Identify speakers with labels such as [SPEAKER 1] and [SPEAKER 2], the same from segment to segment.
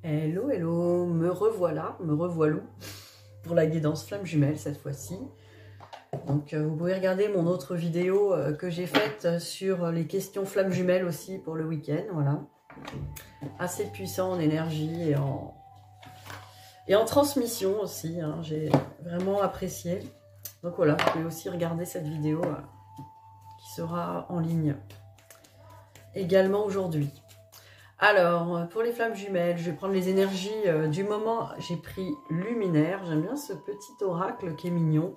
[SPEAKER 1] Hello, hello, me revoilà pour la guidance flamme jumelle cette fois-ci. Donc vous pouvez regarder mon autre vidéo que j'ai faite sur les questions flamme jumelle aussi pour le week-end, voilà. Assez puissant en énergie et en transmission aussi, hein, j'ai vraiment apprécié. Donc voilà, vous pouvez aussi regarder cette vidéo qui sera en ligne également aujourd'hui. Alors, pour les flammes jumelles, je vais prendre les énergies du moment. J'ai pris Luminaire. J'aime bien ce petit oracle qui est mignon,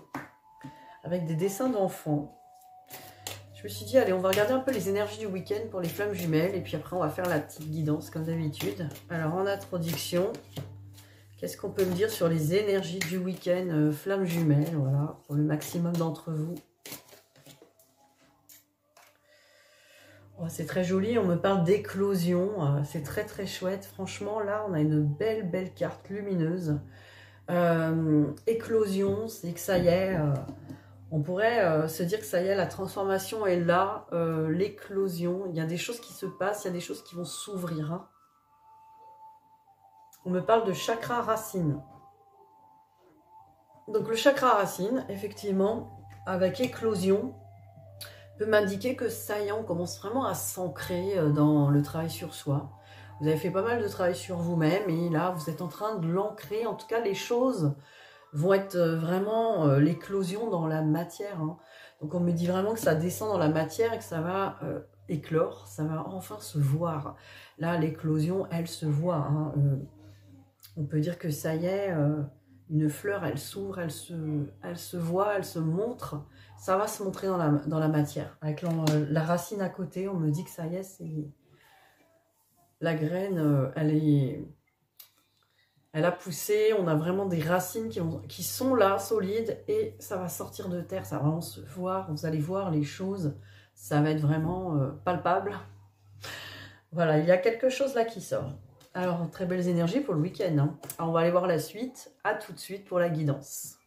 [SPEAKER 1] avec des dessins d'enfants. Je me suis dit, allez, on va regarder un peu les énergies du week-end pour les flammes jumelles. Et puis après, on va faire la petite guidance, comme d'habitude. Alors, en introduction, qu'est-ce qu'on peut me dire sur les énergies du week-end flammes jumelles, voilà, pour le maximum d'entre vous. Oh, c'est très joli, on me parle d'éclosion, c'est très très chouette. Franchement, là, on a une belle carte lumineuse. Éclosion, c'est que ça y est, on pourrait se dire que ça y est, la transformation est là. L'éclosion, il y a des choses qui se passent, il y a des choses qui vont s'ouvrir. Hein. On me parle de chakra racine. Donc le chakra racine, effectivement, avec éclosion, peut m'indiquer que ça y est, on commence vraiment à s'ancrer dans le travail sur soi. Vous avez fait pas mal de travail sur vous-même et là, vous êtes en train de l'ancrer. En tout cas, les choses vont être vraiment l'éclosion dans la matière. Hein. Donc, on me dit vraiment que ça descend dans la matière et que ça va éclore, ça va enfin se voir. Là, l'éclosion, elle se voit. Hein. On peut dire que ça y est, une fleur, elle s'ouvre, elle se voit, elle se montre. Ça va se montrer dans la matière. Avec la racine à côté, on me dit que ça y est, c'est la graine, elle a poussé. On a vraiment des racines qui sont là, solides, et ça va sortir de terre. Ça va vraiment se voir. Vous allez voir les choses. Ça va être vraiment palpable. Voilà, il y a quelque chose là qui sort. Alors, très belles énergies pour le week-end. Hein. Alors, on va aller voir la suite. À tout de suite pour la guidance.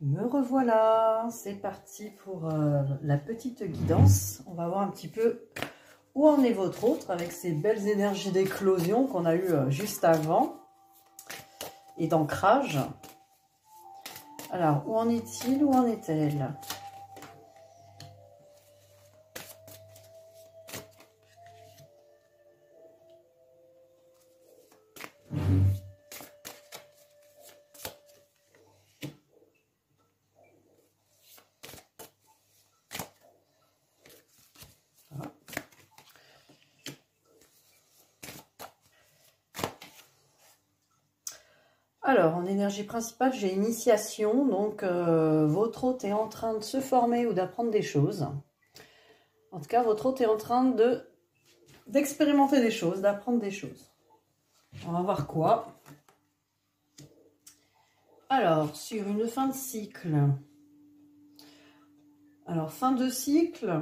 [SPEAKER 1] Me revoilà, c'est parti pour la petite guidance. On va voir un petit peu où en est votre autre avec ces belles énergies d'éclosion qu'on a eues juste avant et d'ancrage. Alors, où en est-il, où en est-elle ? Alors, en énergie principale, j'ai initiation. Donc, votre hôte est en train de se former ou d'apprendre des choses. En tout cas, votre hôte est en train d'expérimenter des choses, d'apprendre des choses. On va voir quoi. Alors, sur une fin de cycle. Alors, fin de cycle,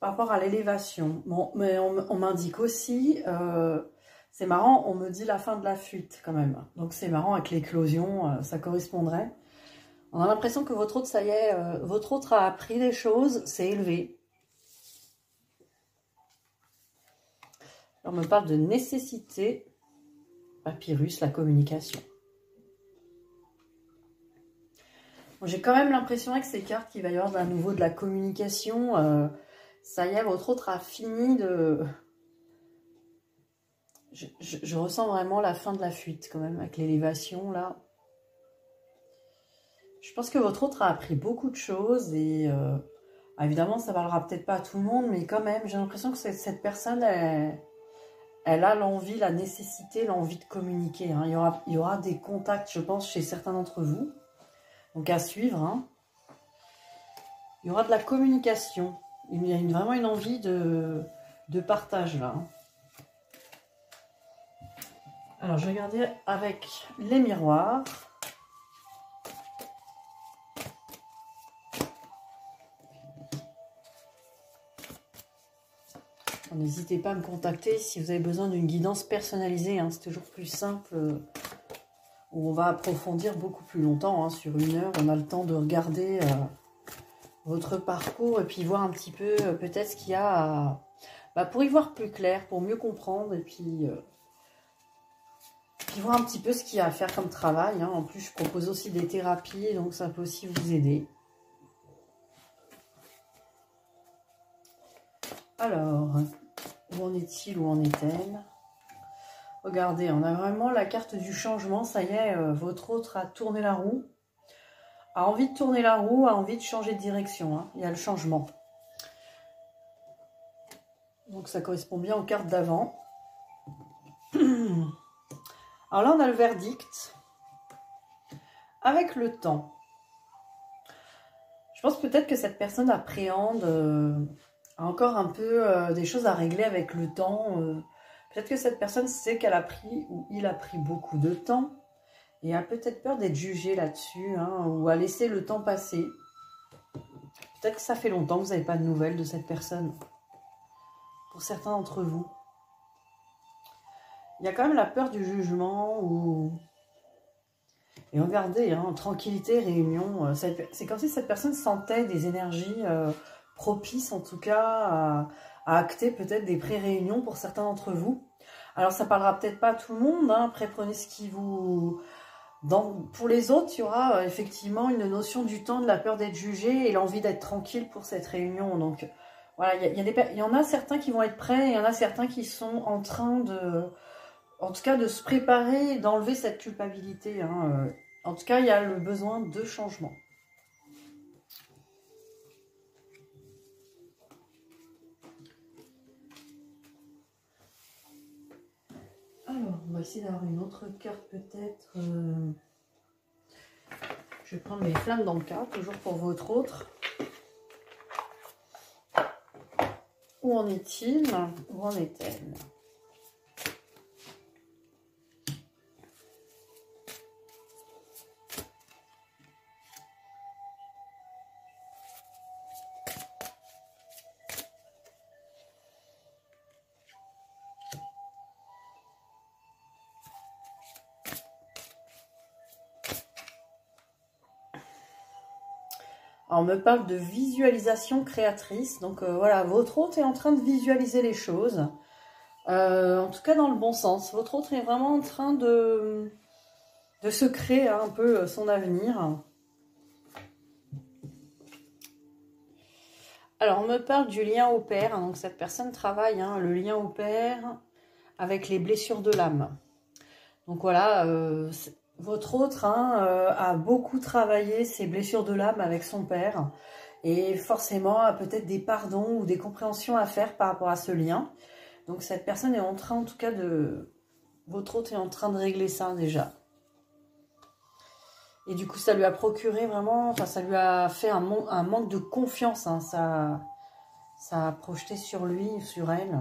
[SPEAKER 1] par rapport à l'élévation. Bon, mais on m'indique aussi... c'est marrant, on me dit la fin de la fuite quand même. Donc c'est marrant avec l'éclosion, ça correspondrait. On a l'impression que votre autre, ça y est, votre autre a appris des choses, c'est élevé. On me parle de nécessité, papyrus, la communication. Bon, j'ai quand même l'impression avec ces cartes qu'il va y avoir à nouveau de la communication. Ça y est, votre autre a fini de... Je ressens vraiment la fin de la fuite quand même, avec l'élévation là. Je pense que votre autre a appris beaucoup de choses et évidemment ça ne parlera peut-être pas à tout le monde, mais quand même j'ai l'impression que cette personne, elle a l'envie, la nécessité, l'envie de communiquer. Hein. Il y aura des contacts, je pense, chez certains d'entre vous. Donc à suivre. Hein. Il y aura de la communication. Il y a vraiment une envie de partage là. Hein. Alors, je vais regarder avec les miroirs. N'hésitez pas à me contacter si vous avez besoin d'une guidance personnalisée. Hein. C'est toujours plus simple. On va approfondir beaucoup plus longtemps. Hein. Sur 1 heure, on a le temps de regarder votre parcours et puis voir un petit peu peut-être ce qu'il y a pour y voir plus clair, pour mieux comprendre et puis voir un petit peu ce qu'il y a à faire comme travail. Hein. En plus, je propose aussi des thérapies, donc ça peut aussi vous aider. Alors, où en est-il, où en est-elle? Regardez, on a vraiment la carte du changement. Ça y est, votre autre a tourné la roue. A envie de tourner la roue, a envie de changer de direction. Hein. Il y a le changement. Donc ça correspond bien aux cartes d'avant. Alors là, on a le verdict. Avec le temps. Je pense peut-être que cette personne appréhende encore un peu des choses à régler avec le temps. Peut-être que cette personne sait qu'elle a pris ou il a pris beaucoup de temps. Et a peut-être peur d'être jugé là-dessus. Hein, ou a laissé le temps passer. Peut-être que ça fait longtemps que vous n'avez pas de nouvelles de cette personne. Pour certains d'entre vous. Il y a quand même la peur du jugement. Et regardez, hein, tranquillité, réunion. C'est comme si cette personne sentait des énergies propices, en tout cas, à acter peut-être des pré-réunions pour certains d'entre vous. Alors, ça parlera peut-être pas à tout le monde. Hein, après, prenez ce qui vous... Pour les autres, il y aura effectivement une notion du temps, de la peur d'être jugé et l'envie d'être tranquille pour cette réunion. Donc, voilà, il y en a certains qui vont être prêts et il y en a certains qui sont en train de... En tout cas, de se préparer, d'enlever cette culpabilité. Hein. En tout cas, il y a le besoin de changement. Alors, on va essayer d'avoir une autre carte peut-être. Je vais prendre mes flammes dans le cadre, toujours pour votre autre. Où en est-il? Où en est-elle? Alors, on me parle de visualisation créatrice. Donc, voilà, votre autre est en train de visualiser les choses. En tout cas, dans le bon sens. Votre autre est vraiment en train de se créer un peu son avenir. Alors, on me parle du lien au père. Donc, cette personne travaille le lien au père avec les blessures de l'âme. Donc, voilà, votre autre a beaucoup travaillé ses blessures de l'âme avec son père. Et forcément, a peut-être des pardons ou des compréhensions à faire par rapport à ce lien. Donc, cette personne est en train, en tout cas, votre autre est en train de régler ça déjà. Et du coup, ça lui a procuré vraiment... Enfin, ça lui a fait un manque de confiance. Hein. Ça a projeté sur lui, sur elle.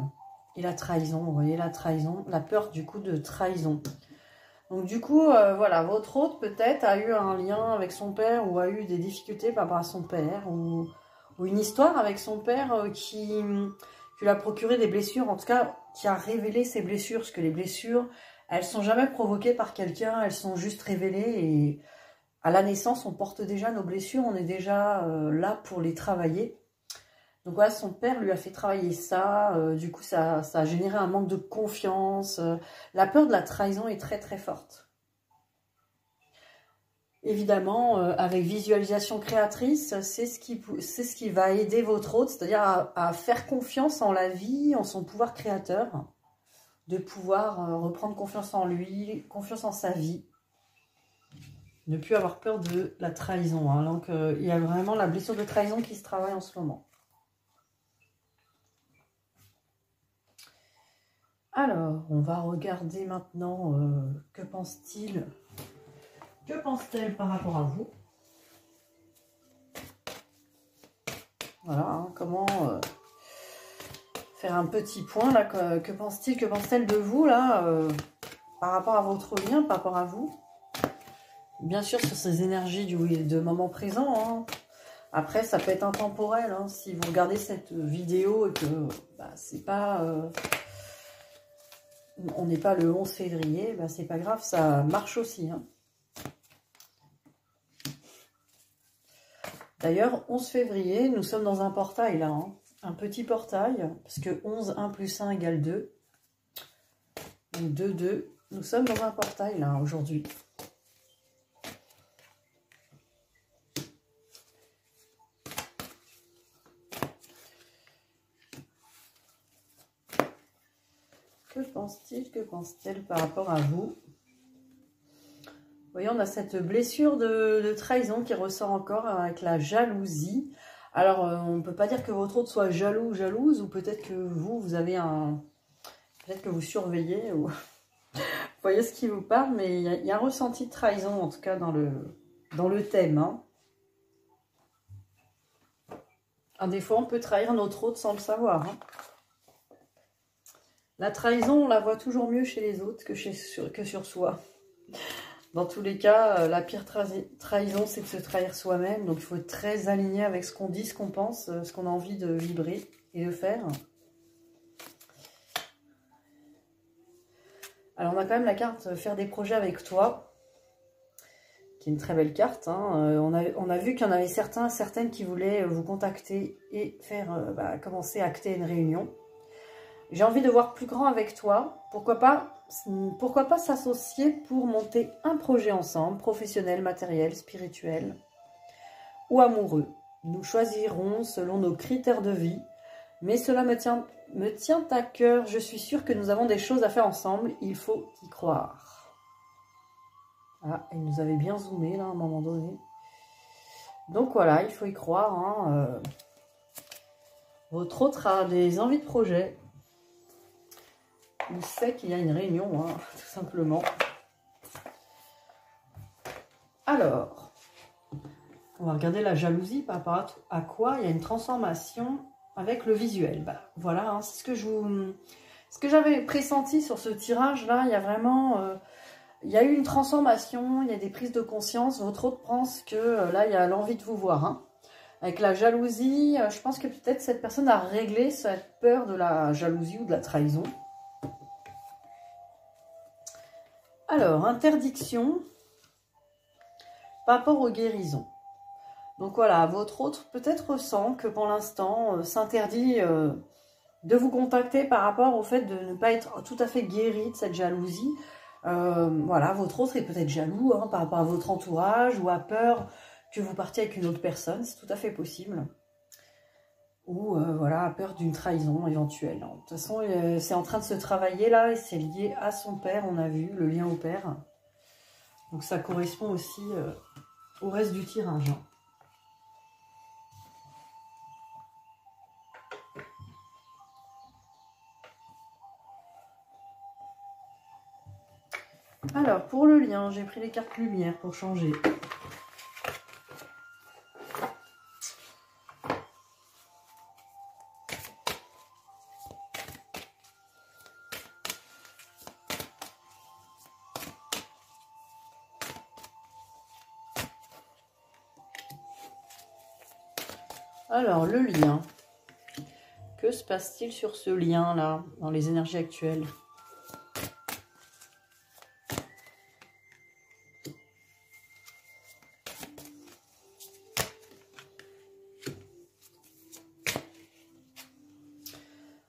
[SPEAKER 1] Et la trahison, vous voyez, la trahison. La peur, du coup, de trahison. Donc, du coup, voilà, votre autre, peut-être, a eu un lien avec son père ou a eu des difficultés par rapport à son père ou une histoire avec son père qui lui a procuré des blessures, en tout cas, qui a révélé ses blessures. Parce que les blessures, elles sont jamais provoquées par quelqu'un, elles sont juste révélées. Et à la naissance, on porte déjà nos blessures, on est déjà là pour les travailler. Donc voilà, son père lui a fait travailler ça, du coup ça a généré un manque de confiance. La peur de la trahison est très très forte. Évidemment, avec visualisation créatrice, c'est ce qui va aider votre autre, c'est-à-dire à faire confiance en la vie, en son pouvoir créateur, de pouvoir reprendre confiance en lui, confiance en sa vie, ne plus avoir peur de la trahison. Hein. Donc il y a vraiment la blessure de trahison qui se travaille en ce moment. Alors, on va regarder maintenant que pense-t-il, que pense-t-elle par rapport à vous. Voilà, hein, comment faire un petit point là, que pense-t-il, que pense-t-elle de vous là, par rapport à votre lien, par rapport à vous. Bien sûr, sur ces énergies de moment présent. Hein. Après, ça peut être intemporel. Hein, si vous regardez cette vidéo et que c'est pas... on n'est pas le 11 février, c'est pas grave, ça marche aussi. Hein. D'ailleurs, 11 février, nous sommes dans un portail là. Hein. un petit portail, parce que 11, 1 plus 1 égale 2. Donc 2, 2. Nous sommes dans un portail là aujourd'hui. Que pense-t-il, que pense-t-elle par rapport à vous? Vous voyez, on a cette blessure de trahison qui ressort encore avec la jalousie. Alors, on ne peut pas dire que votre autre soit jaloux ou jalouse, ou peut-être que vous avez un... Peut-être que vous surveillez, ou... vous voyez ce qui vous parle, mais il y a un ressenti de trahison, en tout cas, dans le thème. Hein. Des fois, on peut trahir notre autre sans le savoir. Hein. La trahison, on la voit toujours mieux chez les autres que sur soi. Dans tous les cas, la pire trahison, c'est de se trahir soi-même. Donc, il faut être très aligné avec ce qu'on dit, ce qu'on pense, ce qu'on a envie de vibrer et de faire. Alors, on a quand même la carte « Faire des projets avec toi », qui est une très belle carte. Hein. On a vu qu'il y en avait certaines qui voulaient vous contacter et faire commencer à acter une réunion. J'ai envie de voir plus grand avec toi. Pourquoi pas s'associer pour monter un projet ensemble, professionnel, matériel, spirituel ou amoureux. Nous choisirons selon nos critères de vie, mais cela me tient à cœur. Je suis sûre que nous avons des choses à faire ensemble. Il faut y croire. Ah, il nous avait bien zoomé là à un moment donné. Donc voilà, il faut y croire. Hein. Votre autre a des envies de projet. Il sait qu'il y a une réunion, hein, tout simplement. Alors, on va regarder la jalousie par rapport à quoi il y a une transformation avec le visuel. Voilà, hein, c'est ce que j'avais pressenti sur ce tirage-là. Il y a vraiment... il y a eu une transformation, il y a des prises de conscience. Votre autre pense que là, il y a l'envie de vous voir. Hein. Avec la jalousie, je pense que peut-être cette personne a réglé cette peur de la jalousie ou de la trahison. Alors, interdiction par rapport aux guérisons. Donc voilà, votre autre peut-être ressent que pour l'instant s'interdit de vous contacter par rapport au fait de ne pas être tout à fait guéri de cette jalousie. Voilà, votre autre est peut-être jaloux hein, par rapport à votre entourage ou a peur que vous partiez avec une autre personne, c'est tout à fait possible. Ou voilà, a peur d'une trahison éventuelle. De toute façon, c'est en train de se travailler là et c'est lié à son père, on a vu, le lien au père. Donc ça correspond aussi au reste du tirage. Hein. Alors, pour le lien, j'ai pris les cartes lumière pour changer. Alors, le lien. Que se passe-t-il sur ce lien-là, dans les énergies actuelles ?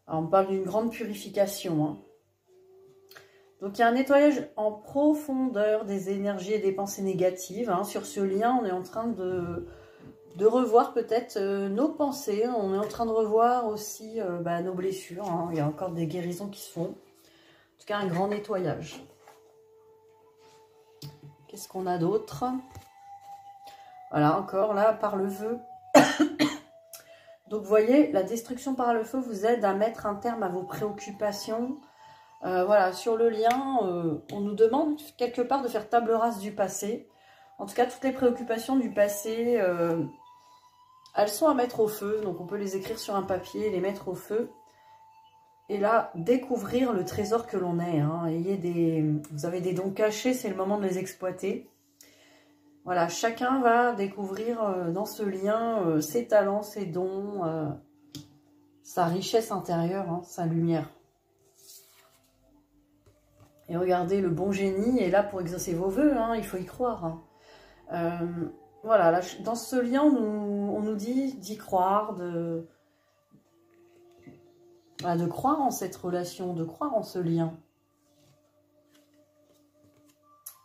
[SPEAKER 1] Alors, on parle d'une grande purification. Hein. Donc, il y a un nettoyage en profondeur des énergies et des pensées négatives. Hein. Sur ce lien, on est en train de revoir peut-être nos pensées. On est en train de revoir aussi nos blessures. Hein. Il y a encore des guérisons qui se font. En tout cas, un grand nettoyage. Qu'est-ce qu'on a d'autre? Voilà, encore là, par le feu. Donc, vous voyez, la destruction par le feu vous aide à mettre un terme à vos préoccupations. Voilà, sur le lien, on nous demande quelque part de faire table rase du passé. En tout cas, toutes les préoccupations du passé, elles sont à mettre au feu. Donc, on peut les écrire sur un papier, les mettre au feu. Et là, découvrir le trésor que l'on est. Hein. Vous avez des dons cachés, c'est le moment de les exploiter. Voilà, chacun va découvrir dans ce lien ses talents, ses dons, sa richesse intérieure, hein, sa lumière. Et regardez, le bon génie est là pour exaucer vos vœux, hein, il faut y croire. Hein. Voilà, là, dans ce lien, on nous dit d'y croire, de croire en cette relation, de croire en ce lien.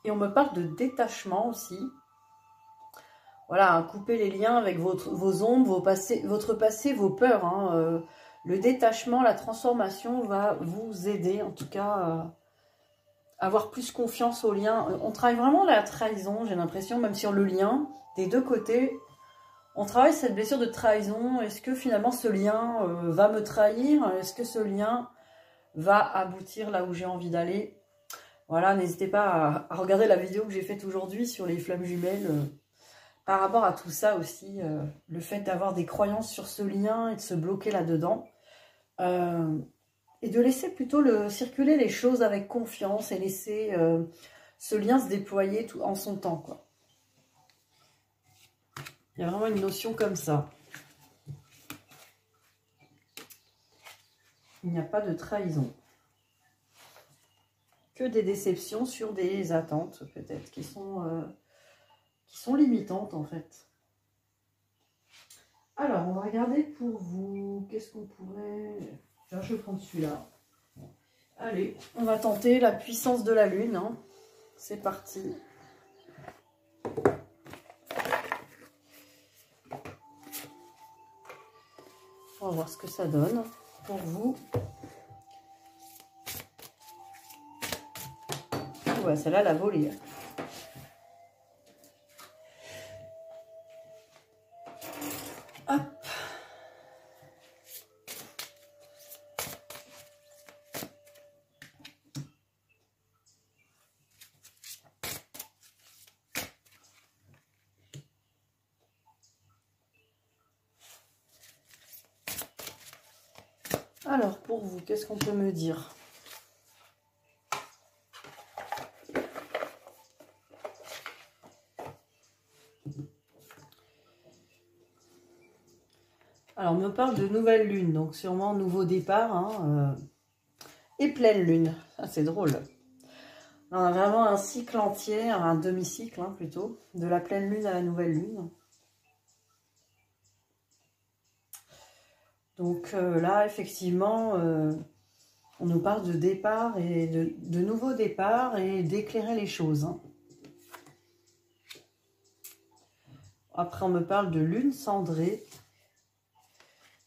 [SPEAKER 1] Et on me parle de détachement aussi. Voilà, hein, couper les liens avec vos ombres, votre passé, vos peurs. Hein, le détachement, la transformation va vous aider, en tout cas, à avoir plus confiance au lien. On travaille vraiment la trahison, j'ai l'impression, même sur le lien, des deux côtés. On travaille cette blessure de trahison. Est-ce que finalement ce lien va me trahir? Est-ce que ce lien va aboutir là où j'ai envie d'aller? Voilà, n'hésitez pas à regarder la vidéo que j'ai faite aujourd'hui sur les flammes jumelles. Par rapport à tout ça aussi, le fait d'avoir des croyances sur ce lien et de se bloquer là-dedans. Et de laisser plutôt circuler les choses avec confiance et laisser ce lien se déployer tout en son temps, quoi. Il y a vraiment une notion comme ça. Il n'y a pas de trahison. Que des déceptions sur des attentes, peut-être, qui sont limitantes, en fait. Alors, on va regarder pour vous. Qu'est-ce qu'on pourrait... Je vais prendre celui-là. Allez, on va tenter la puissance de la lune. Hein. C'est parti. On va voir ce que ça donne pour vous. Ouais, celle-là, la volée. Hop. Alors, pour vous, qu'est-ce qu'on peut me dire ? Alors, on me parle de nouvelle lune, donc sûrement nouveau départ, hein, et pleine lune. Ah, c'est drôle. On a vraiment un cycle entier, un demi-cycle hein, plutôt, de la pleine lune à la nouvelle lune. Donc là, effectivement, on nous parle de départ et de nouveaux départs et d'éclairer les choses. Hein. Après, on me parle de lune cendrée.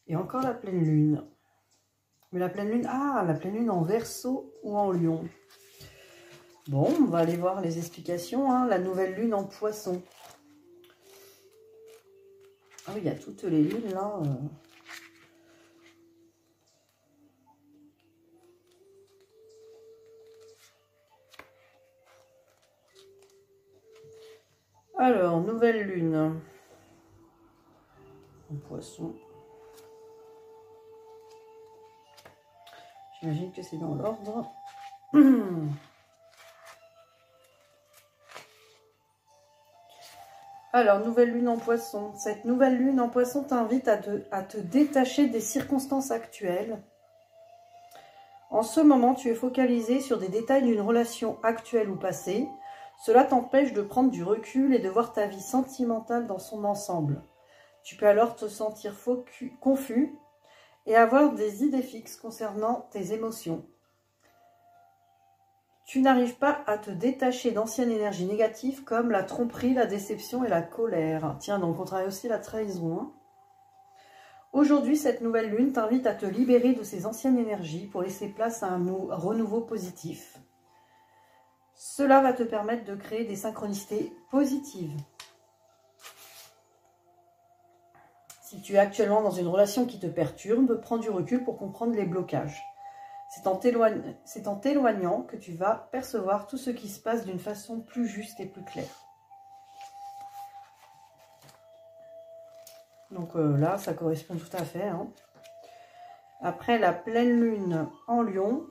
[SPEAKER 1] Et encore la pleine lune. Mais la pleine lune, la pleine lune en Verseau ou en Lion. Bon, on va aller voir les explications. Hein. La nouvelle lune en Poisson. Ah oui, il y a toutes les lunes là. Alors, nouvelle lune en Poisson. J'imagine que c'est dans l'ordre. Alors, nouvelle lune en Poisson. Cette nouvelle lune en Poisson t'invite à te détacher des circonstances actuelles. En ce moment, tu es focalisé sur des détails d'une relation actuelle ou passée. Cela t'empêche de prendre du recul et de voir ta vie sentimentale dans son ensemble. Tu peux alors te sentir confus et avoir des idées fixes concernant tes émotions. Tu n'arrives pas à te détacher d'anciennes énergies négatives comme la tromperie, la déception et la colère. Tiens, donc on travaille aussi la trahison. Hein. Aujourd'hui, cette nouvelle lune t'invite à te libérer de ces anciennes énergies pour laisser place à un renouveau positif. Cela va te permettre de créer des synchronicités positives. Si tu es actuellement dans une relation qui te perturbe, prends du recul pour comprendre les blocages. C'est en t'éloignant que tu vas percevoir tout ce qui se passe d'une façon plus juste et plus claire. Donc là, ça correspond tout à fait. Hein. Après la pleine lune en Lion.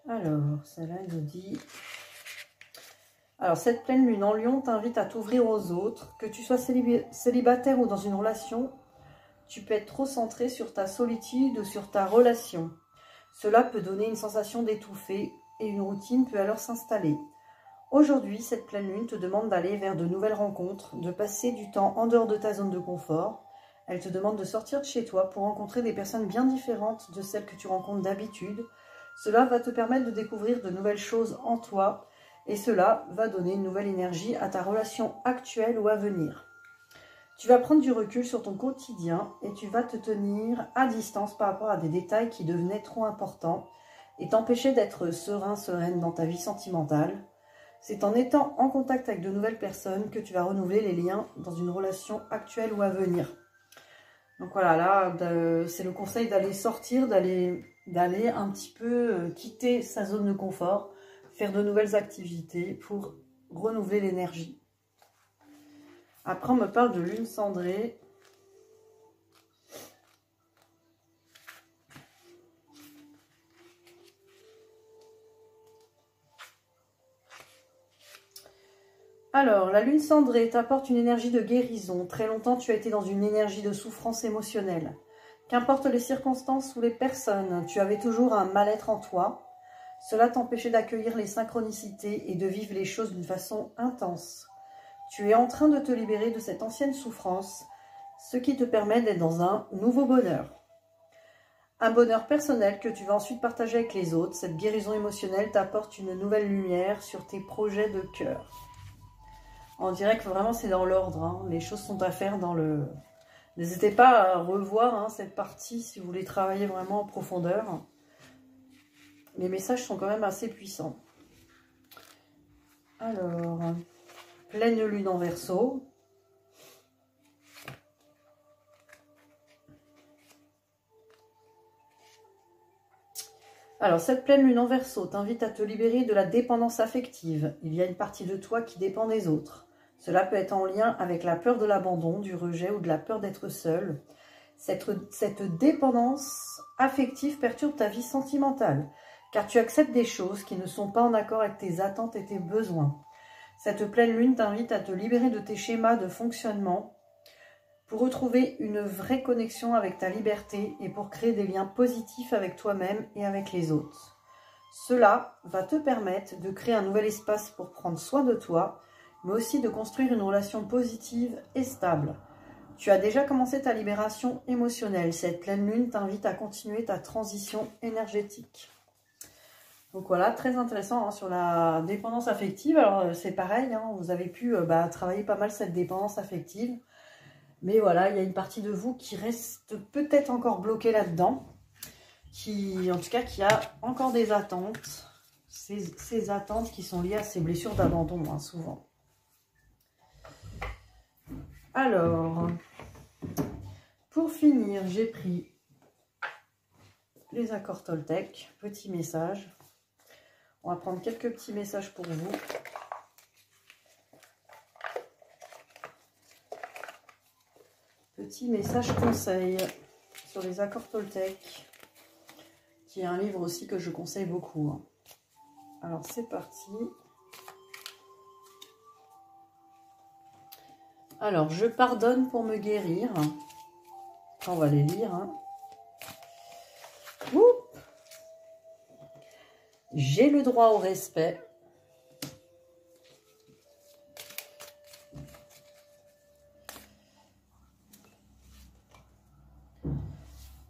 [SPEAKER 1] Alors, celle-là, elle nous dit... Alors, cette pleine lune en Lion t'invite à t'ouvrir aux autres. Que tu sois célibataire ou dans une relation, tu peux être trop centré sur ta solitude ou sur ta relation. Cela peut donner une sensation d'étouffer et une routine peut alors s'installer. Aujourd'hui, cette pleine lune te demande d'aller vers de nouvelles rencontres, de passer du temps en dehors de ta zone de confort. Elle te demande de sortir de chez toi pour rencontrer des personnes bien différentes de celles que tu rencontres d'habitude. Cela va te permettre de découvrir de nouvelles choses en toi et cela va donner une nouvelle énergie à ta relation actuelle ou à venir. Tu vas prendre du recul sur ton quotidien et tu vas te tenir à distance par rapport à des détails qui devenaient trop importants et t'empêcher d'être serein, sereine dans ta vie sentimentale. C'est en étant en contact avec de nouvelles personnes que tu vas renouveler les liens dans une relation actuelle ou à venir. Donc voilà, là, c'est le conseil d'aller sortir, d'aller un petit peu quitter sa zone de confort, faire de nouvelles activités pour renouveler l'énergie. Après, on me parle de lune cendrée. Alors, la lune cendrée t'apporte une énergie de guérison. Très longtemps, tu as été dans une énergie de souffrance émotionnelle. Qu'importe les circonstances ou les personnes, tu avais toujours un mal-être en toi. Cela t'empêchait d'accueillir les synchronicités et de vivre les choses d'une façon intense. Tu es en train de te libérer de cette ancienne souffrance, ce qui te permet d'être dans un nouveau bonheur. Un bonheur personnel que tu vas ensuite partager avec les autres. Cette guérison émotionnelle t'apporte une nouvelle lumière sur tes projets de cœur. On dirait que vraiment c'est dans l'ordre, hein. Les choses sont à faire dans le... N'hésitez pas à revoir cette partie si vous voulez travailler vraiment en profondeur. Les messages sont quand même assez puissants. Alors, pleine lune en Verseau. Alors, cette pleine lune en Verseau t'invite à te libérer de la dépendance affective. Il y a une partie de toi qui dépend des autres. Cela peut être en lien avec la peur de l'abandon, du rejet ou de la peur d'être seul. Cette dépendance affective perturbe ta vie sentimentale, car tu acceptes des choses qui ne sont pas en accord avec tes attentes et tes besoins. Cette pleine lune t'invite à te libérer de tes schémas de fonctionnement pour retrouver une vraie connexion avec ta liberté et pour créer des liens positifs avec toi-même et avec les autres. Cela va te permettre de créer un nouvel espace pour prendre soin de toi, mais aussi de construire une relation positive et stable. Tu as déjà commencé ta libération émotionnelle. Cette pleine lune t'invite à continuer ta transition énergétique. Donc voilà, très intéressant sur la dépendance affective. Alors c'est pareil, vous avez pu travailler pas mal cette dépendance affective. Mais voilà, il y a une partie de vous qui reste peut-être encore bloquée là-dedans. En tout cas, qui a encore des attentes. Ces attentes qui sont liées à ces blessures d'abandon, souvent. Alors, pour finir, j'ai pris les accords Toltec, petit message. On va prendre quelques petits messages pour vous. Petit message conseil sur les accords Toltec, qui est un livre aussi que je conseille beaucoup. Alors, c'est parti. Alors, je pardonne pour me guérir. On va les lire. J'ai le droit au respect.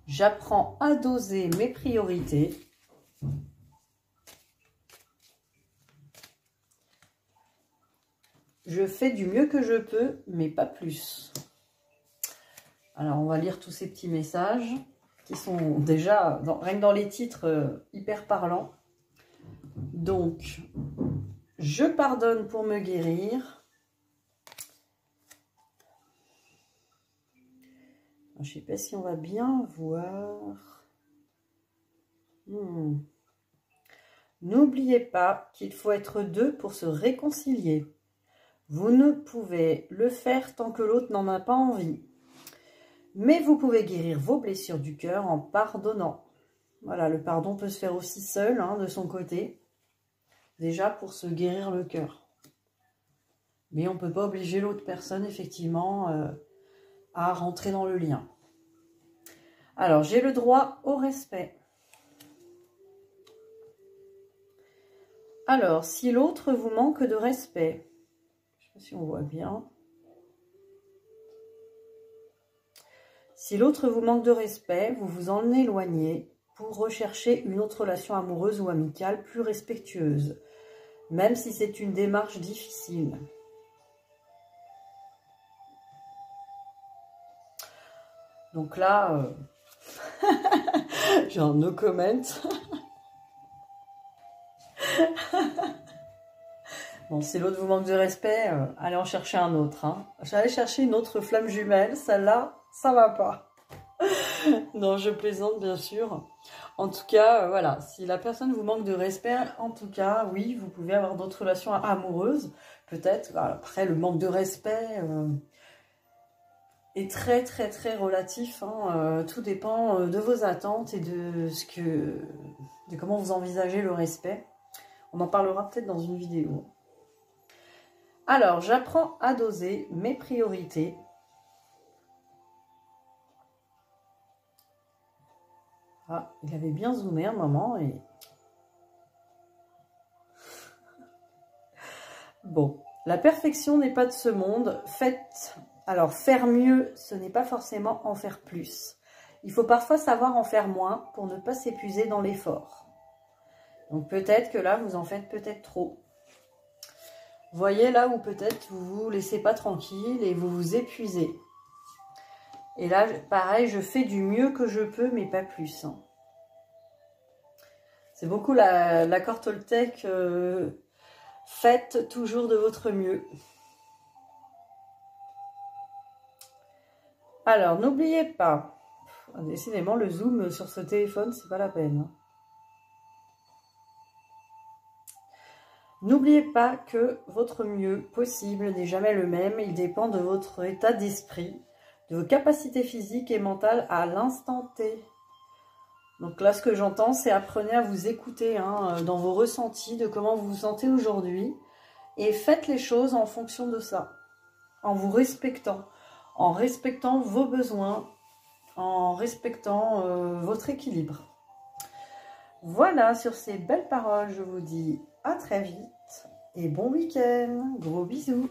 [SPEAKER 1] J'apprends à doser mes priorités. Je fais du mieux que je peux, mais pas plus. Alors, on va lire tous ces petits messages qui sont déjà, rien que dans les titres, hyper parlants. Donc, je pardonne pour me guérir. Je ne sais pas si on va bien voir. N'oubliez pas qu'il faut être deux pour se réconcilier. Vous ne pouvez le faire tant que l'autre n'en a pas envie. Mais vous pouvez guérir vos blessures du cœur en pardonnant. Voilà, le pardon peut se faire aussi seul, de son côté. Déjà pour se guérir le cœur. Mais on ne peut pas obliger l'autre personne, effectivement, à rentrer dans le lien. Alors, j'ai le droit au respect. Alors, si l'autre vous manque de respect, je ne sais pas si on voit bien. Si l'autre vous manque de respect, vous vous en éloignez pour rechercher une autre relation amoureuse ou amicale plus respectueuse, même si c'est une démarche difficile. Donc là, genre no comment. Bon, si l'autre vous manque de respect, allez en chercher un autre. Hein. J'allais chercher une autre flamme jumelle, celle-là, ça va pas. Non, je plaisante bien sûr. En tout cas, voilà, si la personne vous manque de respect, en tout cas, oui, vous pouvez avoir d'autres relations amoureuses. Peut-être, après, le manque de respect est très, très, très relatif. Hein. Tout dépend de vos attentes et de comment vous envisagez le respect. On en parlera peut-être dans une vidéo. Alors, j'apprends à doser mes priorités. Ah, il avait bien zoomé un moment et... Bon, la perfection n'est pas de ce monde. Alors, faire mieux, ce n'est pas forcément en faire plus. Il faut parfois savoir en faire moins pour ne pas s'épuiser dans l'effort. Donc peut-être que là, vous en faites peut-être trop. Voyez là où peut-être vous vous laissez pas tranquille et vous vous épuisez. Et là, pareil, je fais du mieux que je peux, mais pas plus. Hein. C'est beaucoup l'accord Toltec. Faites toujours de votre mieux. Alors, n'oubliez pas. Décidément, le zoom sur ce téléphone, c'est pas la peine. Hein. N'oubliez pas que votre mieux possible n'est jamais le même. Il dépend de votre état d'esprit, de vos capacités physiques et mentales à l'instant T. Donc là, ce que j'entends, c'est apprenez à vous écouter hein, dans vos ressentis, de comment vous vous sentez aujourd'hui. Et faites les choses en fonction de ça, en vous respectant vos besoins, en respectant votre équilibre. Voilà, sur ces belles paroles, je vous dis à très vite et bon week-end. Gros bisous.